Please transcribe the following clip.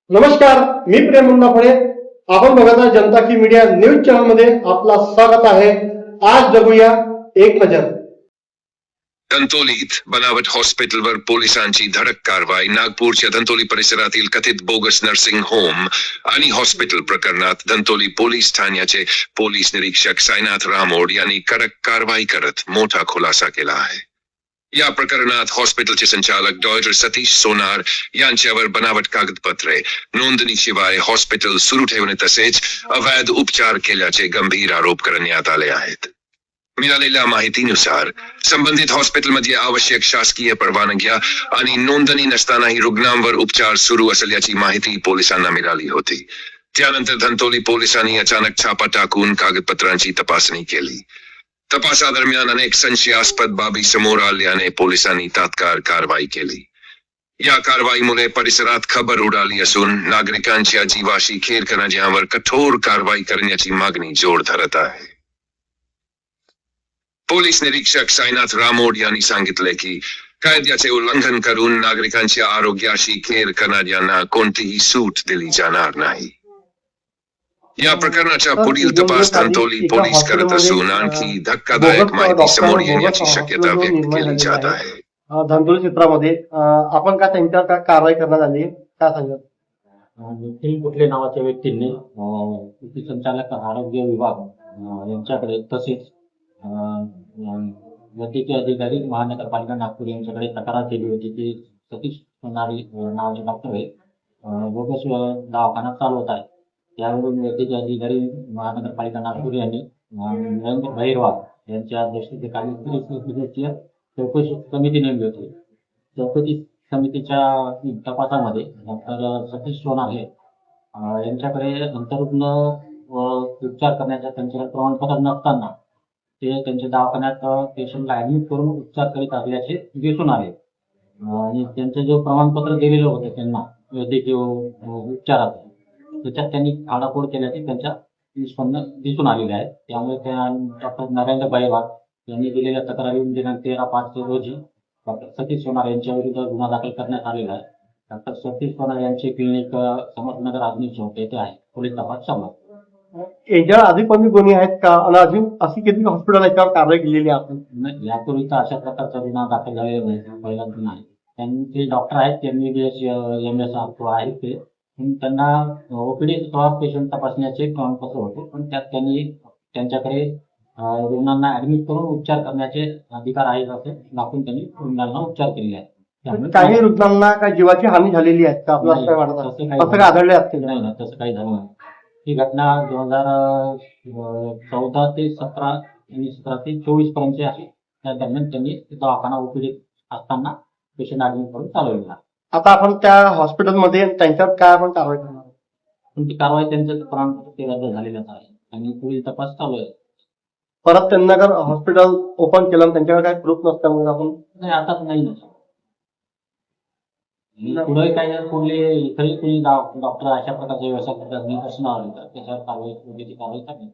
नमस्कार, मी प्रेम मुंडाफळे. आपण बघत आहात जनता की मीडिया न्यूज चॅनल मध्ये आपला स्वागत आहे. आज बघूया एक नजर. धंतोलीत बनावट हॉस्पिटलवर पोलिसांची धडक कारवाई. नागपूरच्या धंतोली परिसरातील कथित बोगस नर्सिंग होम आणि हॉस्पिटल प्रकरणात धंतोली पोलीस ठाण्याचे पोलीस निरीक्षक साईनाथ रामोड यांनी कडक कारवाई करत मोठा खुलासा केला आहे. या प्रकरणात हॉस्पिटलचे संचालक डॉक्टर सतीश सोनार यांच्यावर बनावट कागदपत्रे, नोंदणीशिवाय हॉस्पिटल सुरू ठेवणे तसेच अवैध उपचार केल्याचे गंभीर आरोप करण्यात आले आहेत. मिळालेल्या माहितीनुसार संबंधित हॉस्पिटलमध्ये आवश्यक शासकीय परवानग्या आणि नोंदणी नसतानाही रुग्णांवर उपचार सुरू असल्याची माहिती पोलिसांना मिळाली होती. त्यानंतर धंतोली पोलिसांनी अचानक छापा टाकून कागदपत्रांची तपासणी केली. तपासादरम्यान अनेक संशयास्पद बाबी समोर आल्याने पोलिसांनी तात्काळ कारवाई केली. या कारवाईमुळे परिसरात खबर उडाली असून नागरिकांच्या जीवाशी खेळ करणाऱ्यांवर कठोर कारवाई करण्याची मागणी जोर धरत आहे. पोलीस निरीक्षक साईनाथ रामोड यांनी सांगितले की कायद्याचे उल्लंघन करून नागरिकांच्या आरोग्याशी खेळ करणाऱ्यांना कोणतीही सूट दिली जाणार नाही. या प्रकरणाचा पुढील तपास धंतोली पोलीस करत असून आणखी धक्कादायक माहिती समोर येण्याची शक्यता व्यक्त केली जात आहे. धंतोली क्षेत्रामध्ये आपण काय त्यांच्यावर काय कारवाई करण्यात आली, काय सांगत? निखिल कुठले नावाच्या व्यक्तींनी संचालक आरोग्य विभाग यांच्याकडे तसेच वैद्यकीय अधिकारी महानगरपालिका नागपूर यांच्याकडे तक्रार केली होती की सतीश सोनारी नावाचे डॉक्टर आहे बोगस दवाखाना चालवत आहे. त्यावरून वैद्यकीय अधिकारी महानगरपालिका नागपूर यांनी नरेंद्र भैरवाल यांच्या अध्यक्षतेखाली चौकशी समिती नेमली होती. चौकशी समितीच्या तपासामध्ये डॉक्टर सतीश सोनारे यांच्याकडे अंतरुग्ण उपचार करण्याच्या त्यांच्याकडे प्रमाणपत्र नसताना ते त्यांच्या दवाखान्यात पेशंटला ऍडमिट करून उपचार करीत असल्याचे दिसून आले. आणि त्यांचं जो प्रमाणपत्र दिलेलं होतं त्यांना वैद्यकीय उपचाराचं त्याच्यात त्यांनी आडाफोड केल्याचे त्यांच्या निष्पन्न दिसून आलेले आहे. त्यामुळे त्या डॉक्टर नरेंद्र भैरवाल यांनी दिलेल्या तक्रारीवरून दिनांक 13/5 रोजी डॉक्टर सतीश सोनार यांच्या विरुद्ध गुन्हा दाखल करण्यात आलेला आहे. डॉक्टर सतीश सोनार यांचे क्लिनिक समर्थनगर आधुनिक चौक येथे आहे. पोलीस तपास चालू आहे. याच्या आधी पण गुन्हे आहेत का आणि अजून अशी किती हॉस्पिटल याच्यावर कारवाई केलेली आहे आपण? यापूर्वी तर अशा प्रकारचा गुन्हा दाखल झालेला नाही, पहिला गुन्हा आहे. त्यांचे डॉक्टर आहेत MBBS MS आहेत ते, त्यांना ओपीडी पेशंट तपासण्याचे प्रमाणपत्र होते, पण त्यात त्यांनी त्यांच्याकडे रुग्णांना ऍडमिट करून उपचार करण्याचे अधिकार आहेत असे दाखवून त्यांनी रुग्णांना उपचार केले आहेत. काही रुग्णांना काही जीवाची हानी झालेली आहे का आपल्याला काय वाटत? असं काय आढळले असते? नाही, तसं काही झालं नाही. ही घटना 2014 ते 17 आणि 17 ते 24 पर्यंत आहे. त्या दरम्यान त्यांनी दवाखाना ओपीडी असताना पेशंट ऍडमिट करून चालवलेला. आता आपण त्या हॉस्पिटलमध्ये त्यांच्यावर काय आपण कारवाई करणार? ती कारवाई त्यांचं प्रमाणपत्र ते रद्द झालेलंच आहे आणि पुढील तपास चालू आहे. परत त्यांना जर हॉस्पिटल ओपन केलं त्यांच्याकडे काही प्रूफ नसल्यामुळे आपण नाही, आता नाही ना. पुढे काही कुठले इतरही कुणी डॉक्टर अशा प्रकारचे व्यवसाय करतात नाही असं नाव त्याच्यावर कारवाई करण्याची कारवाई करणे.